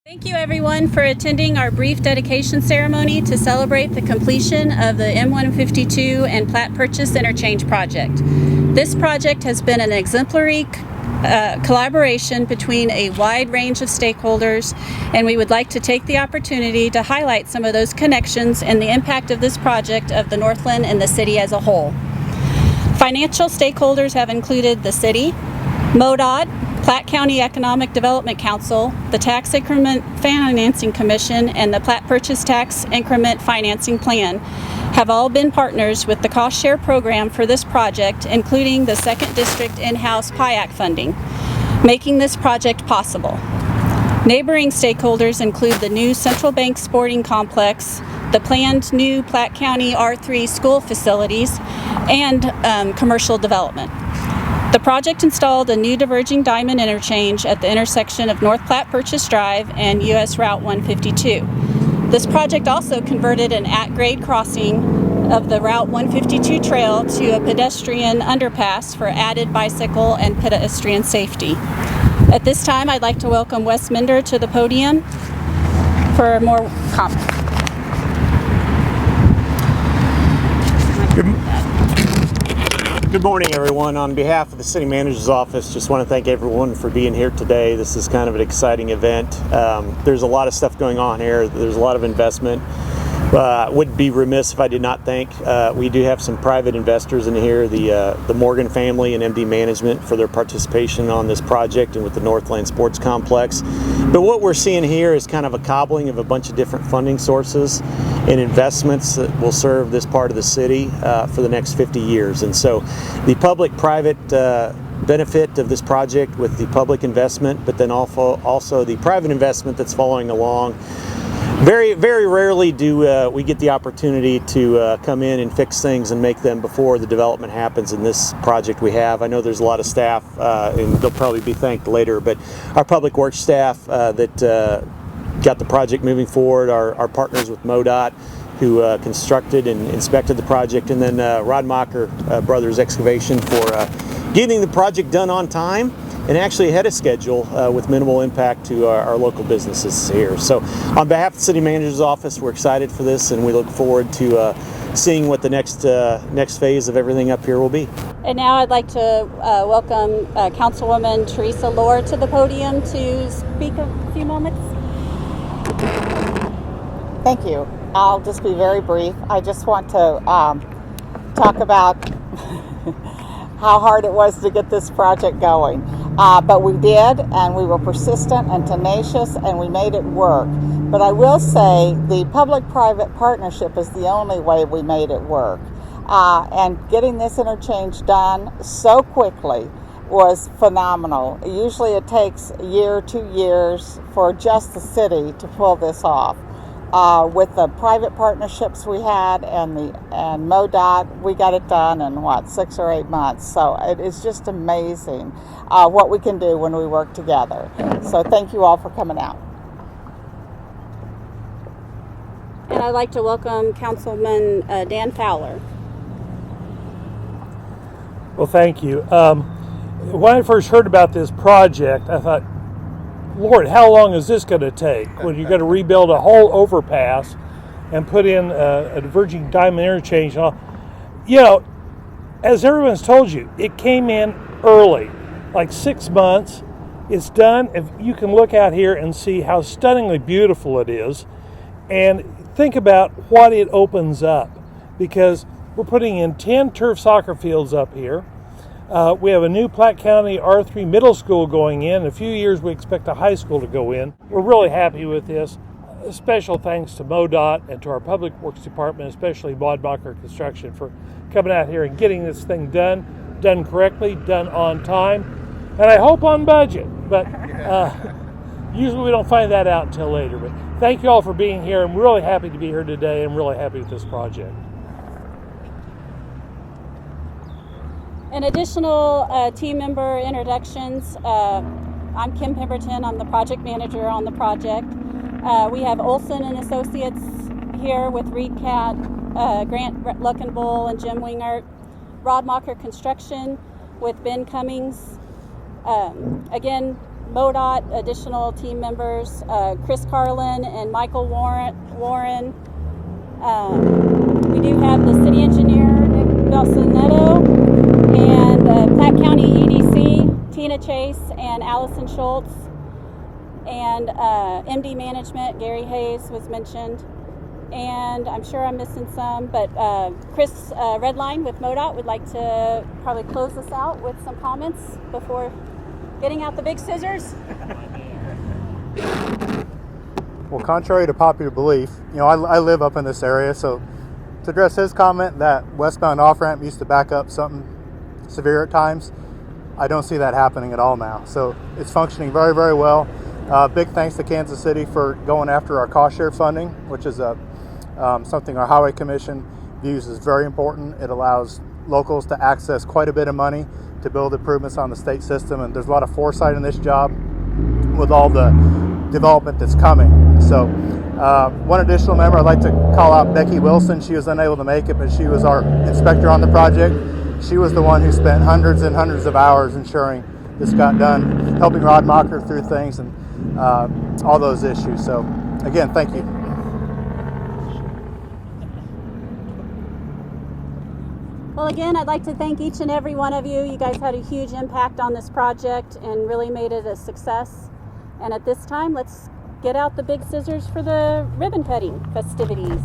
Thank you everyone for attending our brief dedication ceremony to celebrate the completion of the M152 and Platte Purchase Interchange project. This project has been an exemplary collaboration between a wide range of stakeholders, and we would like to take the opportunity to highlight some of those connections and the impact of this project of the Northland and the city as a whole. Financial stakeholders have included the city, MoDOT, Platte County Economic Development Council, the Tax Increment Financing Commission, and the Platte Purchase Tax Increment Financing Plan have all been partners with the cost share program for this project, including the 2nd District in-house PIAC funding, making this project possible. Neighboring stakeholders include the new Central Bank Sporting Complex, the planned new Platte County R3 school facilities, and commercial development. The project installed a new diverging diamond interchange at the intersection of North Platte Purchase Drive and US Route 152. This project also converted an at-grade crossing of the Route 152 trail to a pedestrian underpass for added bicycle and pedestrian safety. At this time, I'd like to welcome Wes Minder to the podium for more comments. Good morning, everyone. On behalf of the City Manager's Office, just want to thank everyone for being here today. This is kind of an exciting event. There's a lot of stuff going on here. There's a lot of investment. Would be remiss if I did not thank. We do have some private investors in here, the Morgan family and MD Management for their participation on this project and with the Northland Sports Complex. But what we're seeing here is kind of a cobbling of a bunch of different funding sources and investments that will serve this part of the city for the next 50 years. And so the public-private benefit of this project with the public investment, but then also the private investment that's following along. Very, very rarely do we get the opportunity to come in and fix things and make them before the development happens in this project we have. I know there's a lot of staff, and they'll probably be thanked later, but our public works staff that got the project moving forward, our partners with MoDOT, who constructed and inspected the project, and then Rodmacher Brothers Excavation for getting the project done on time and actually ahead of schedule with minimal impact to our local businesses here. So on behalf of the City Manager's Office, we're excited for this, and we look forward to seeing what the next phase of everything up here will be. And now I'd like to welcome Councilwoman Teresa Lohr to the podium to speak a few moments. Thank you. I'll just be very brief. I just want to talk about how hard it was to get this project going. But we did, and we were persistent and tenacious, and we made it work. But I will say the public-private partnership is the only way we made it work. And getting this interchange done so quickly was phenomenal. Usually it takes a year, 2 years for just the city to pull this off. With the private partnerships we had and MoDOT, we got it done in 6 or 8 months. So it is just amazing what we can do when we work together. So thank you all for coming out. And I'd like to welcome Councilman Dan Fowler. Well, thank you. When I first heard about this project, I thought, Lord, how long is this going to take when you're going to rebuild a whole overpass and put in a diverging diamond interchange? You know, as everyone's told you, it came in early, like 6 months. It's done. If you can look out here and see how stunningly beautiful it is, and think about what it opens up, because we're putting in 10 turf soccer fields up here. We have a new Platte County R3 middle school going in. In a few years, we expect a high school to go in. We're really happy with this. A special thanks to MoDOT and to our Public Works Department, especially Rodmacher Construction, for coming out here and getting this thing done correctly, done on time, and I hope on budget. But usually we don't find that out until later. But thank you all for being here. I'm really happy to be here today. I'm really happy with this project. And additional team member introductions. I'm Kim Pemberton. I'm the project manager on the project. We have Olson and Associates here with Reed Cat, Grant Luckenbull, and Jim Wingert. Rodmacher Construction with Ben Cummings. Again, MoDOT additional team members, Chris Carlin and Michael Warren. We do have the city engineer, Nick Belsinetto, and the Platte County EDC, Tina Chase and Allison Schultz, and MD Management, Gary Hayes was mentioned. And I'm sure I'm missing some, but Chris Redline with MoDOT would like to probably close us out with some comments before getting out the big scissors. Well, contrary to popular belief, I live up in this area, so to address his comment that westbound off-ramp used to back up something severe at times, I don't see that happening at all now. So it's functioning very, very well. Big thanks to Kansas City for going after our cost share funding, which is something our Highway Commission views as very important. It allows locals to access quite a bit of money to build improvements on the state system, and there's a lot of foresight in this job with all the development that's coming. So one additional member, I'd like to call out Becky Wilson. She was unable to make it, but she was our inspector on the project. She was the one who spent hundreds and hundreds of hours ensuring this got done, helping Rod Mocker through things and all those issues. So again, thank you. Well, again, I'd like to thank each and every one of you. You guys had a huge impact on this project and really made it a success. And at this time, let's get out the big scissors for the ribbon cutting festivities.